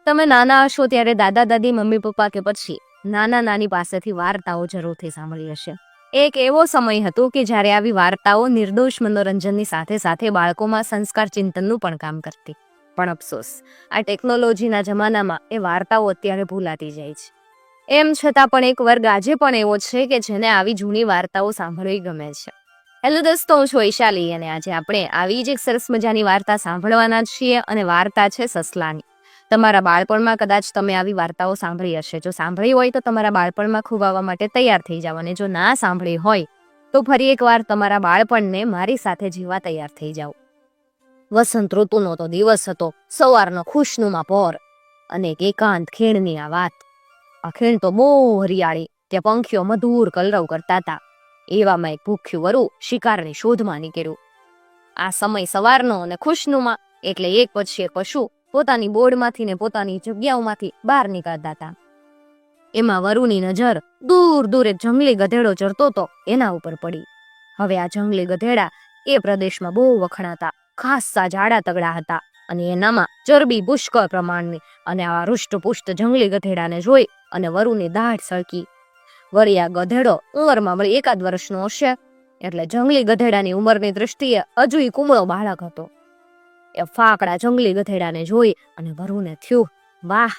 તમે નાના હશો ત્યારે દાદા દાદી મમ્મી પપ્પા કે પછી નાના નાની પાસેથી વાર્તાઓ જરૂરથી સાંભળી હશે. એક એવો સમય હતો કે જ્યારે આવી વાર્તાઓ નિર્દોષ મનોરંજનની સાથે સાથે બાળકોમાં સંસ્કાર ચિંતનનું પણ કામ કરતી. પણ અફસોસ, આ ટેકનોલોજીના જમાનામાં એ વાર્તાઓ અત્યારે ભૂલાતી જાય છે. એમ છતાં પણ એક વર્ગ આજે પણ એવો છે કે જેને આવી જૂની વાર્તાઓ સાંભળવી ગમે છે. હેલો દોસ્તો, હું છું વૈશાલી અને આજે આપણે આવી જ એક સરસ મજાની વાર્તા સાંભળવાના છીએ અને વાર્તા છે સસલાની. તમારા બાળપણમાં કદાચ તમે આવી વાર્તાઓ સાંભળી હશે. જો સાંભળી હોય તો તમારા બાળપણમાં ખૂબ આવવા માટે તૈયાર થઈ જાવ, અને જો ના સાંભળી હોય તો ફરી એકવાર તમારા બાળપણને મારી સાથે જીવવા તૈયાર થઈ જાવ. વસંત ઋતુનો તો દિવસ હતો. સવારનો ખુશનુમા પહોર અને એક એકાંત ખીણની આ વાત. આ ખીણ તો બહુ હરિયાળી, ત્યાં પંખીઓ મધુર કલરવ કરતા હતા. એવામાં એક ભૂખ્યું વરુ શિકારની શોધમાં નીકળ્યું. આ સમય સવારનો અને ખુશનુમા એટલે એક પછી એક પશુ પોતાની બોર્ડમાંથી ને પોતાની જગ્યાઓમાંથી બહાર નીકળતા હતા. એમાં વરુની નજર દૂર દૂર એક જંગલી ગધેડો ચરતો હતો એના ઉપર પડી. હવે આ જંગલી ગધેડા એ પ્રદેશમાં બહુ વખણાતા, ખાસ્સા જાડા તગડા હતા અને એનામાં ચરબી પુષ્કળ પ્રમાણની. અને આ હૃષ્ટપુષ્ટ જંગલી ગધેડાને જોઈ અને વરુની દાઢ સળકી. વળી આ ગધેડો ઉંમરમાં વળી 1 વર્ષનો હશે, એટલે જંગલી ગધેડાની ઉંમરની દ્રષ્ટિએ હજુય કુમળો બાળક હતો. એ ફાકડા જંગલી ગધેડાને જોઈ અને વરુને થયું, વાહ,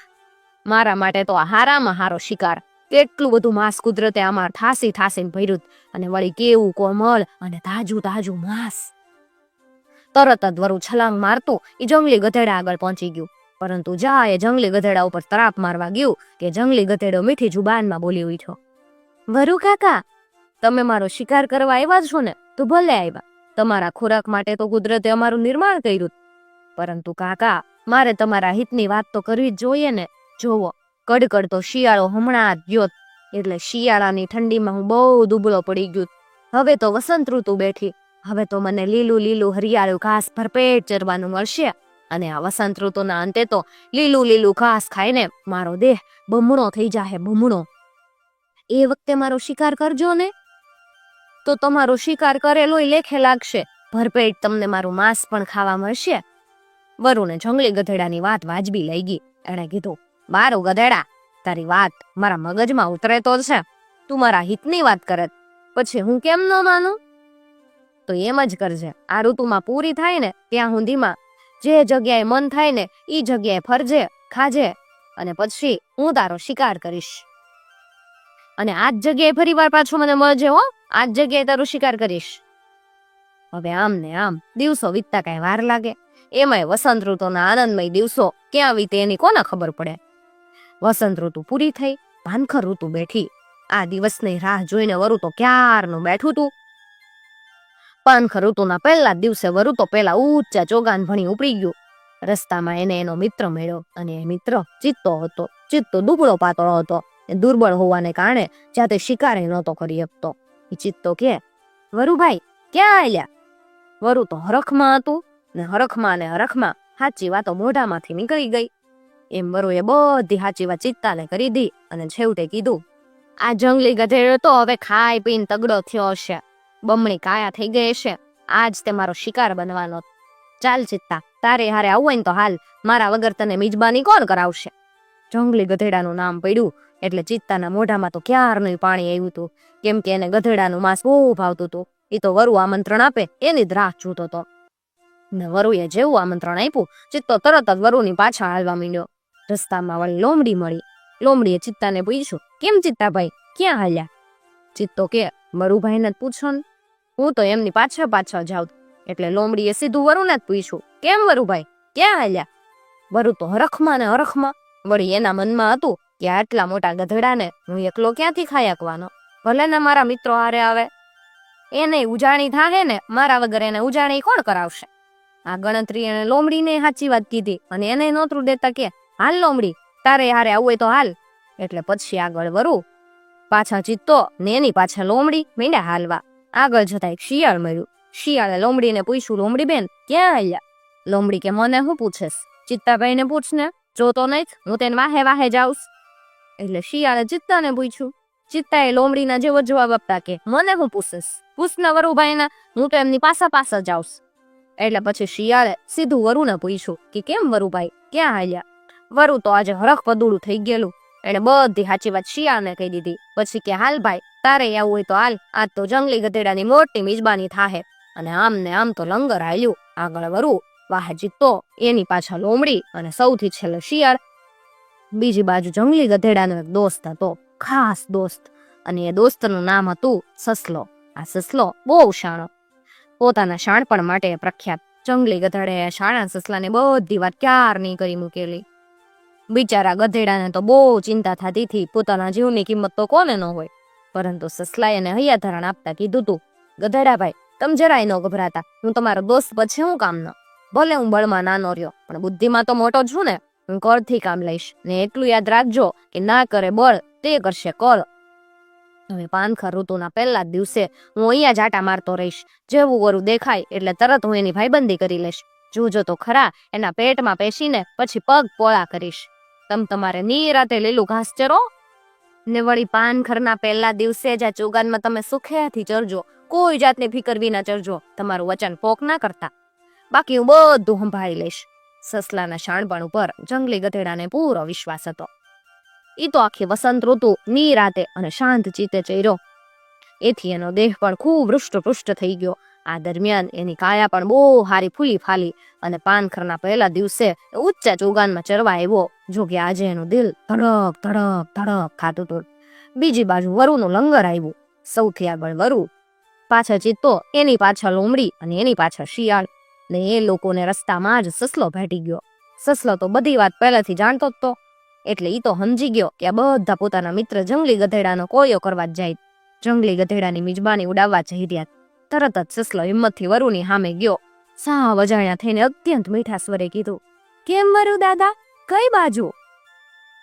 મારા માટે તો આ હારામાં હારો શિકાર. કેટલું બધું માંસ કુદરતે આમાં ઠાસીને ભર્યું, અને વળી કેવું કોમળ અને તાજું માંસ. તરત જ વરુ છલાંગ મારતું એ જંગલી ગધેડા આગળ પહોંચી ગયું. પરંતુ એ જંગલી ગધેડા ઉપર તરાપ મારવા ગયું કે જંગલી ગધેડો મીઠી જુબાનમાં બોલી ઉઠ્યો, વરુ કાકા, તમે મારો શિકાર કરવા આવ્યા છો ને તો ભલે આવ્યા. તમારા ખોરાક માટે તો કુદરતે અમારું નિર્માણ કર્યું, પરંતુ કાકા, મારે તમારા હિતની વાત તો કરવી જ જોઈએ ને. જોવો, કડકડતો શિયાળો હમણાં જ ગયો, એટલે શિયાળાની ઠંડીમાં હું બહુ દુબળો પડી ગયો. હવે તો વસંત ઋતુ બેઠી. હવે તો મને લીલું હરિયાળું ઘાસ ભરપેટ ચરવાનું મળશે, અને આ વસંત ઋતુના અંતે તો લીલું ઘાસ ખાઈને મારો દેહ બમણો થઈ જાય, બમણો. એ વખતે મારો શિકાર કરજો ને, તો તમારો શિકાર કરેલોય લેખે લાગશે. ભરપેટ તમને મારું માંસ પણ ખાવા મળશે. વરુને જંગલી ગધેડાની વાત વાજબી લઈ ગઈ. એણે કીધું, બારું ગધેડા, તારી વાત મારા મગજમાં ઉતરે તો છે. તું મારા હિતની વાત કરે પછી હું કેમ ન માનું? તો એમ જ કરજે. આ ઋતુમાં પૂરી થાય ને ત્યાં સુધીમાં જે જગ્યાએ મન થાય ને એ જગ્યાએ ફરજે, ખાજે, અને પછી હું તારો શિકાર કરીશ. અને આ જ જગ્યાએ ફરી વાર પાછું મને મળજે હો. આ જ જગ્યાએ તારો શિકાર કરીશ. હવે આમ ને આમ દિવસો વીતતા કઈ વાર લાગે. એમાંય વસંત ઋતુના આનંદમય દિવસો ક્યાં વીતે એની કોને ખબર પડે. વસંત ઋતુ પૂરી થઈ, ભાનખર ઋતુ બેઠી. આ દિવસની રાહ જોઈને વરુ તો ક્યારનું બેઠું તું. પાનખર ઋતુના પહેલા દિવસે વરુ તો પેલા ઊંચા ચોગાન ભણી ઉપડી ગયું. રસ્તામાં એને એનો મિત્ર મળ્યો, અને એ મિત્ર ચિત્તો હતો. ચિત્તો દુબળો પાતળો હતો. એ દુર્બળ હોવાને કારણે જાતે શિકારે નહોતો કરી શકતો. એ ચિત્તો કે, વરુભાઈ, ક્યાં આલ્યા? વરુ તો હરખમાં હતું, ને હરખમાં સાચી વાતો મોઢામાંથી નીકળી ગઈ. એમ વરુએ બધી સાચી વાત ચિત્તાને કરી દી, અને છેવટે કીધું, આ જંગલી ગધેડો તો હવે ખાઈ પીને તગડો થયો હશે, બમણી કાયા થઈ ગઈ હશે. આજ તે મારો શિકાર બનવાનો. ચાલ ચિત્તા, તારે હારે આવું હોય ને તો હાલ, મારા વગર તને મિજબાની કોણ કરાવશે? જંગલી ગધેડાનું નામ પડ્યું એટલે ચિત્તાના મોઢામાં તો ક્યારનું પાણી આવ્યું હતું, કેમ કે એને ગધેડાનું માંસ બહુ ભાવતું હતું. એ તો વરુ આમંત્રણ આપે એની જ રાહ જોતો હતો. ને વરુએ જેવું આમંત્રણ આપ્યું, ચિત્તો તરત જ વરુની પાછળ હાલવા માંડ્યો. રસ્તામાં વળી લોમડી મળી. લોમડીએ ચિત્તાને પૂછ્યું, કેમ ચિત્તાભાઈ, ક્યાં હાલ્યા? ચિત્તો કે, વરુભાઈને જ પૂછો ને, હું તો એમની પાછળ જાઉં. એટલે લોમડીએ સીધું વરુને જ પૂછ્યું, કેમ વરુભાઈ, ક્યાં હાલ્યા? વરુ તો હરખમાં ને હરખમાં. વળી એના મનમાં હતું કે આટલા મોટા ગધેડાને હું એકલો ક્યાંથી ખાઈ શકવાનો? ભલે ને મારા મિત્રો હારે આવે, એને ઉજાણી થાહે ને, મારા વગર એને ઉજાણી કોણ કરાવશે? આ ગણતરી એને લોમડીને સાચી વાત કીધી, અને એને નોતરું દેતા કે, હાલ લોમડી, તારે હારે આવું હોય તો હાલ. એટલે પછી આગળ વરુ, પાછા ચિત્તો ને એની પાછા લોમડી મીંડા હાલવા. આગળ જતા એક શિયાળ મળ્યું. શિયાળે લોમડીને પૂછ્યું, લોમડી બેન, ક્યાં હાલ્યા? લોમડી કે, મને શું પૂછેસ? ચિત્તાભાઈને પૂછ ને, જોતો નહીં હું તેને વાહે જાઉં. એટલે શિયાળે ચિત્તાને પૂછ્યું. ચિત્તાએ લોમડીના જેવો જવાબ આપતા કે, મને શું પૂછેસ? પૂછના વરુભાઈના, હું તો એમની પાછા જાઉં. એટલે પછી શિયાળે સીધું વરુને પૂછ્યું કે, કેમ વરુભાઈ, ક્યાં હાલ્યા? વરુ તો આજે હરખ પદુડું થઈ ગયેલું. એને બધી સાચી વાત શિયાળને કહી દીધી. પછી કે હાલ ભાઈ, તારે આવું હોય તો હાલ, આજ તો જંગલી ગધેડાની મોટી મિજબાની થાહે. અને આમ ને આમ તો લંગર હાલ્યું. આગળ વરુ, વાહે જીતો, એની પાછળ લોમડી અને સૌથી છેલ્લે શિયાળ. બીજી બાજુ જંગલી ગધેડાનો એક દોસ્ત હતો, ખાસ દોસ્ત, અને એ દોસ્તનું નામ હતું સસલો. આ સસલો બહુ શાણો, પોતાના શાણપણ માટે પ્રખ્યાત. જંગલી ગધેડાએ શાણા સસલાને બધી વાત ક્યારની કરી મૂકેલી. બિચારા ગધેડાને તો બહુ ચિંતા થતી હતી, પોતાના જીવની કિંમત તો કોને ન હોય. પરંતુ સસલાએ એને હૈયાધરણ આપતા કીધું તું, ગધેડા ભાઈ, તમે જરાય ન ગભરાતા, હું તમારો દોસ્ત પછી હું કામનો. ભલે હું બળમાં નાનો રહ્યો, પણ બુદ્ધિમાં તો મોટો છું ને. હું કળથી કામ લઈશ, ને એટલું યાદ રાખજો કે ના કરે બળ તે કરશે કળ. હવે પાનખર ઋતુના પહેલા જ દિવસે હું અહીંયા જાટા મારતો રહીશ. જેવું વરુ દેખાય એટલે તરત હું એની ભાઈબંધી કરી લઈશ. જોજો તો ખરા, એના પેટમાં પેશીને પછી પગ પોળા કરીશ. તમારે નિરાતે લીલું ઘાસ ચરો. ને વળી પાનખરના પહેલા દિવસે જ આ ચોગાનમાં તમે સુખેથી ચરજો, કોઈ જાતની ફિકર વિના ચરજો. તમારું વચન પોક ના કરતા, બાકી હું બધું સંભાળી લઈશ. સસલાના શાણપણ ઉપર જંગલી ગધેડાને પૂરો વિશ્વાસ હતો. ઈ તો આખી વસંત ઋતુ નિરાતે અને શાંત ચિત્તે ચર્યો. એથી એનો દેહ પણ ખૂબ હૃષ્ટપુષ્ટ થઈ ગયો. આ દરમિયાન એની કાયા પણ બહુ હારી ફૂલી ફાલી, અને પાનખરના પહેલા દિવસે ઊંચા ચોગાનમાં ચરવા આવ્યો. જો કે આજે એનું દિલ ધડક ધડક ધડક ખાતું હતું. બીજી બાજુ વરુનું લંગર આવ્યું. સૌથી આગળ વરુ, પાછળ ચિત્તો, એની પાછળ લોમડી અને એની પાછળ શિયાળ. ને એ લોકોને રસ્તામાં જ સસલો ભેટી ગયો. સસલો તો બધી વાત પહેલાથી જાણતો જ તો, એટલે ઈ તો સમજી ગયો કે આ બધા પોતાના મિત્ર જંગલી ગધેડાનો કોળિયો કરવા જ જાય. જંગલી ગધેડાની મિજબાની ઉડાવવા જઈ રહ્યા. તરત જ સસલો હિંમતથી વરુની સામે ગયો. સાવ અજાણ્યા થઈને અત્યંત મીઠા સ્વરે કીધું, કેમ વરુ દાદા, કઈ બાજુ?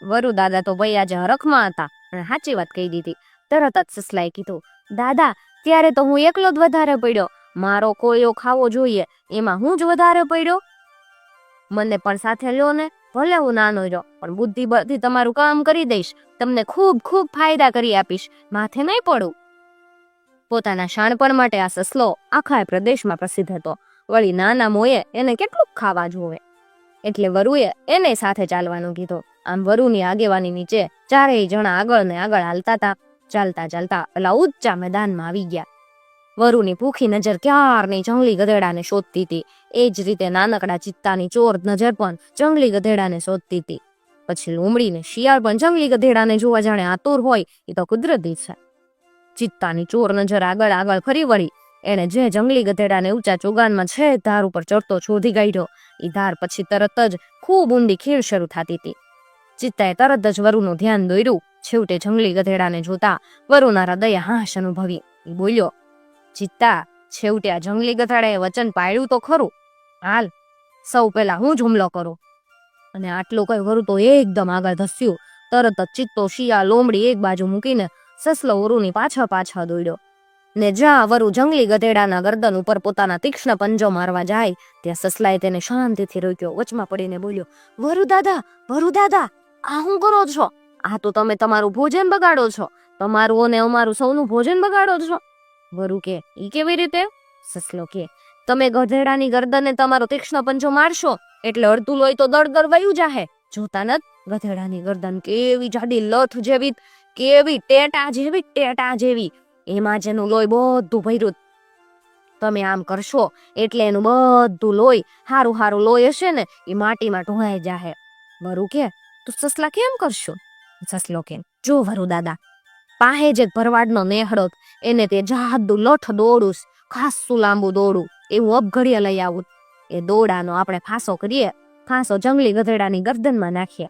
વરુ દાદા તો ભાઈ આજે હરખમાં હતા અને સાચી વાત કહી દીધી. તરત જ સસલાએ કીધું, દાદા, ત્યારે તો હું એકલો જ વધારે પડ્યો. મારો કોળિયો ખાવો જોઈએ, એમાં હું જ વધારે પડ્યો. મને પણ સાથે લ્યો ને, ભલે હું નાનો રહ્યો, પણ બુદ્ધિ બધી તમારું કામ કરી દઈશ. તમને ખૂબ ખૂબ ફાયદા કરી આપીશ, માથે નહીં પડું. પોતાના શાણપણ માટે આ સસલો આખા પ્રદેશમાં પ્રસિદ્ધ હતો. વળી નાના મોએ એને કેટલું ખાવા જોવે, એટલે વરુએ એને સાથે ચાલવાનું કીધું. આમ વરુની આગેવાની નીચે ચારેય જણા આગળ ને આગળ હાલતા હતા. ચાલતા ચાલતા પેલા ઊંચા મેદાનમાં આવી ગયા. વરુની ભૂખી નજર ક્યારની જંગલી ગધેડાને શોધતી હતી. એ જ રીતે નાનકડા ચિત્તાની ચોર નજર પણ જંગલી ગધેડાને શોધતી હતી. પછી લોમડીને શિયાળ પણ જંગલી ગધેડાને જોવા જાણે આતુર હોય, એ તો કુદરતી છે. ચિત્તાની ચોર નજર આગળ આગળ ફરી વળી. એને જે જંગલી ગધેડાને ઊંચા ચોગાનમાં છે ધાર ઉપર ચડતો શોધી કાઢ્યો. એ ધાર પછી તરત જ ખૂબ ઊંડી ખીણ શરૂ થતી હતી. ચિત્તાએ તરત જ વરુનું ધ્યાન દોર્યું. છેવટે જંગલી ગધેડાને જોતા વરુના હૃદયે હાશ અનુભવી. એ બોલ્યો, ચિત્તા, છેવટે આ જંગલી ગધેડાએ વચન પાળ્યું તો ખરું. હાલ, સૌ પહેલા હું જ હુમલો કરું. અને આટલું કઈ વરુ તો એકદમ આગળ ધસ્યું. તરત જ ચિત્તો, શિયાળ, લોમડી એક બાજુ મૂકીને સસલો વરુની પાછળ પાછળ દોડ્યો. ને જ્યાં વરુ જંગલી ગધેડાના ગરદન ઉપર પોતાના તીક્ષ્ણ પંજો મારવા જાય, ત્યાં સસલાએ તેને શાંતિથી રોક્યો. વચમાં પડીને બોલ્યો, વરુ દાદા, આ શું કરો છો? આ તો તમે તમારું ભોજન બગાડો છો. તમારું અને અમારું સૌનું ભોજન બગાડો છો. વરુ કે, ઈ કેવી રીતે? સસલો કે, તમે ગધેડાની ગરદને તમારો તીક્ષ્ણ પંજો મારશો એટલે અડધું લોહી તો દળદળ વયું જાહે. જોતા નત, ગધેડાની ગરદન કેવી જાડી લથ જેવી, કેવી ટેટા જેવી, એમાં જેનું લોહી બધું ભર્યું. તમે આમ કરશો એટલે એનું બધું લોહી, હારું લોહી હશે ને, એ માટીમાં ઢોળાઈ જાહે. વરુ કે, તું સસલા કેમ કરશો? સસલો કે, જો વરુ દાદા, પાહે જે ભરવાડનો નેહડોત, એને તે જાદુ લઠ દોડું, ખાસું લાંબુ દોડું, એવું અબઘડીએ લઈ આવું. એ દોડાનો આપણે ફાંસો કરીએ. ફાંસો જંગલી ગધેડાની ગરદનમાં નાખીએ.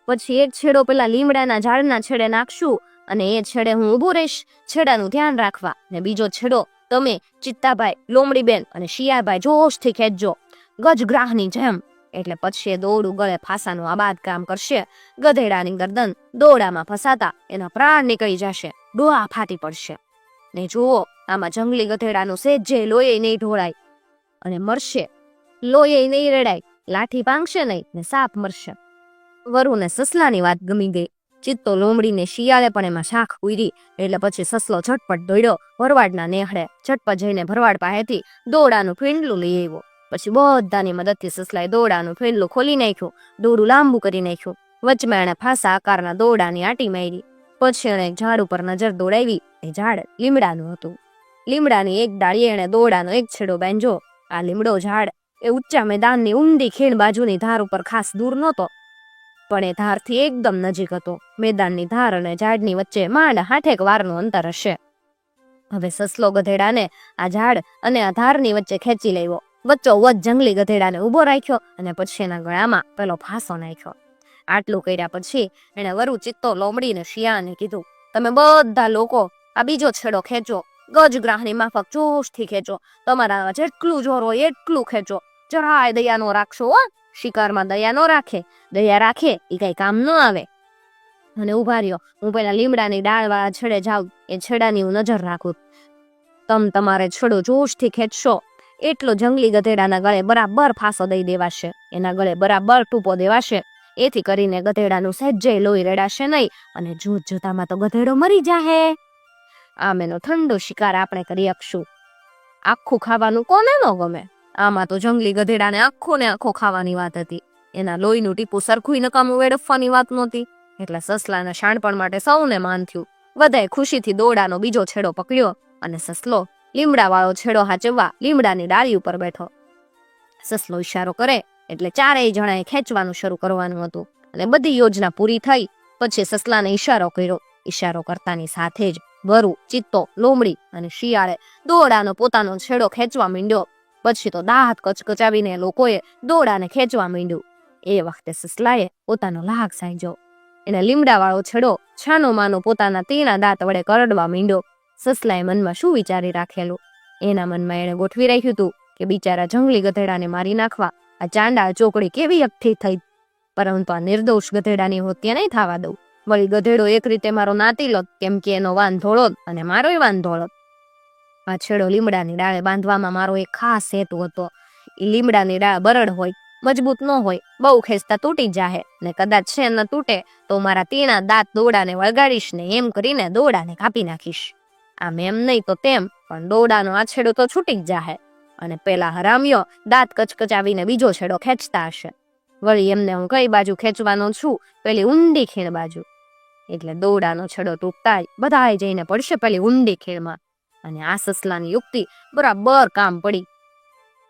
પછી એક છેડો પેલા લીમડાના ઝાડના છેડે નાખશું, અને એ છેડે હું ઊભું રહીશ છેડાનું ધ્યાન રાખવા. ને બીજો છેડો તમે, ચિત્તાભાઈ, લોમડીબેન અને શિયાળભાઈ જોશથી ખેંચજો, ગજગ્રાહની જેમ. એટલે પછી એ દોડું ગળે ફાંસાનું આબાદ કામ કરશે. ગધેડાની ગરદન દોડામાં ફસાતા એના પ્રાણ નીકળી જશે, ડોળા ફાટી પડશે. ને જુઓ, આમાં જંગલી ગધેડાનું સેજે લોહી નહીં ઢોળાય અને મરશે. લોહી નહીં રેડાય, લાઠી પાંગશે નહીં ને સાપ મરશે. વરુને સસલાની વાત ગમી ગઈ. ચિત્તો, લોમડીને શિયાળે પણ એમાં શાખ પૂરી. એટલે પછી સસલો ઝટપટ દોડ્યો ભરવાડના નેહડે. ઝટપટ જઈને ભરવાડ પાસેથી દોડાનું ફીંડલું લઈ આવ્યો. પછી બધાની મદદથી સસલાએ દોરડાનું ફેરલું ખોલી નાખ્યું, દોરડું લાંબુ કરી નાખ્યું. વચમાં એણે ફાંસા આકારના દોરડાની આંટી મારી. પછી એણે એક ઝાડ ઉપર નજર દોડાવી. એ ઝાડ લીમડાનું હતું. લીમડાની એક ડાળીએ એણે દોરડાનો એક છેડો બાંધ્યો. આ લીમડો ઝાડ એ ઊંચા મેદાનની ઊંડી ખીણ બાજુની ધાર ઉપર ખાસ દૂર નહોતો, પણ એ ધારથી એકદમ નજીક હતો. મેદાનની ધાર અને ઝાડની વચ્ચે માંડ 8 વારનું અંતર હશે. હવે સસલો ગધેડાને આ ઝાડ અને આ ધારની વચ્ચે ખેંચી લેવો. વચ્ચોવચ્ચ જંગલી ગધેડાને ઊભો રાખ્યો અને પછી એના ગળામાં પેલો ફાંસો નાખ્યો. આટલું કર્યા પછી એણે વરુ ચિત્તો લોમડીને શિયાળને કીધું, તમે બધા લોકો આ બીજો છેડો ખેંચો, ગજગ્રાહની માફક જોશથી ખેંચો, તમારા જેટલું જોર હોય એટલું ખેંચો, જરાય દયા નો રાખશો. શિકારમાં દયા નો રાખે, દયા રાખે એ કઈ કામ ન આવે. અને ઉભા રહ્યો, હું પેલા લીમડાની ડાળ વાળા છેડે જાઉં, એ છેડાની હું નજર રાખું. તમારે છેડો જોશથી ખેંચશો એટલો જંગલી ગધેડાના ગળે બરાબર ફાંસો દઈ દેવાશે, એના ગળે બરાબર ટૂંપો દેવાશે. એથી કરીને ગધેડાનું સહેજે લોહી રેડાશે નહીં અને જોતામાં તો ગધેડો મરી જાહે. આમ એનો ઠંડો શિકાર આપણે કરી શકશું. આખું ખાવાનું કોને ન ગમે? આમાં તો જંગલી ગધેડાને આખો ને આખો ખાવાની વાત હતી. એના લોહીનું ટીપું સરખું નકામું વેડફવાની વાત નહોતી. એટલે સસલાના શાણપણ માટે સૌને માન થયું. બધાએ ખુશીથી દોરડાનો બીજો છેડો પકડ્યો અને સસલો લીમડા વાળો છેડો હાચવવા લીમડાની ડાળી ઉપર બેઠો. સસલો ઈશારો કરે એટલે ચારેય જણાએ ખેંચવાનું શરૂ કરવાનું હતું. અને બધી યોજના પૂરી થઈ પછી સસલાને ઈશારો કર્યો. ઈશારો કરતાની સાથે જ વરુ, ચિત્તો, લોમડી અને શિયાળે દોરડાનો પોતાનો છેડો ખેંચવા માંડ્યો. પછી તો દાંત કચકચાવીને લોકોએ દોરડાને ખેંચવા માંડ્યું. એ વખતે સસલાએ પોતાનો લાગ સાંજ્યો. એને લીમડા વાળો છેડો છાનો માનો પોતાના તીણા દાંત વડે કરડવા માંડ્યો. સસલાએ મનમાં શું વિચારી રાખેલું? એના મનમાં એણે ગોઠવી રાખ્યું હતું કે બિચારા જંગલી ગધેડાને મારી નાખવા આ ચાંડાળ ચોકડી કેવી એકઠી થઈ, પરંતુ આ નિર્દોષ ગધેડાની હત્યા નહીં થવા દઉં. વળી ગધેડો એક રીતે મારો નાતીલો, કેમ કે એનો વાન ધોળો અને મારોય વાન ધોળો. આ છેડો લીમડાની ડાળે બાંધવામાં મારો એક ખાસ હેતુ હતો. એ લીમડાની ડાળ બરડ હોય, મજબૂત ન હોય, બહુ ખેંચતા તૂટી જાહે ને કદાચ છે ન તૂટે તો મારા તીણા દાંત દોરડાને વળગાડીશ ને એમ કરીને દોરડાને કાપી નાખીશ. આમ એમ નહીં તો તેમ પણ દોરડાનો આ છેડો તો છૂટી જ જાહે અને પેલા હરામીઓ દાંત કચકચાવીને બીજો છેડો ખેંચતા હશે. વળી એમને હું કઈ બાજુ ખેંચવાનો છું? પેલી ઊંડી ખીણ બાજુ. એટલે દોરડાનો છેડો તૂટતા જ બધાએ જઈને પડશે પેલી ઊંડી ખીણમાં. અને આ સસલાની યુક્તિ બરાબર કામ પડી.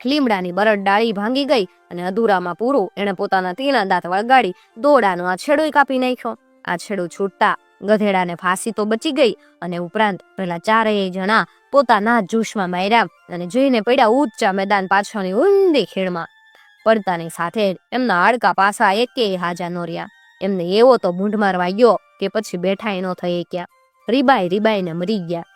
લીમડાની બરડ ડાળી ભાંગી ગઈ અને અધૂરામાં પૂરું એણે પોતાના તીણા દાંત વળગાડી દોરડાનો આ છેડો કાપી નાખ્યો. આ છેડો છૂટતા ગધેડાને ફાંસી તો બચી ગઈ અને ઉપરાંત પેલા ચારેય જણા પોતાના જોશમાં માર્યા અને જોઈને પડ્યા ઊંચા મેદાન પાછળની ઊંડી ખીણમાં. પડતાની સાથે જ એમના હાડકા પાસા એકેય હાજા ન રહ્યા. એમને એવો તો ભૂંઢમાર વાગ્યો કે પછી બેઠાય ન થઈ ગયા. રીબાઈને મરી ગયા.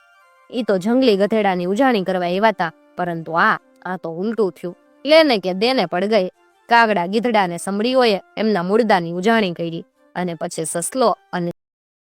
એ તો જંગલી ગધેડાની ઉજાણી કરવા આવ્યા હતા, પરંતુ આ તો ઉલટું થયું. લેને કે દેને પડ ગઈ. કાગડા, ગીધડા ને સમડીઓએ એમના મુર્દાની ઉજાણી કરી અને પછી સસલો અને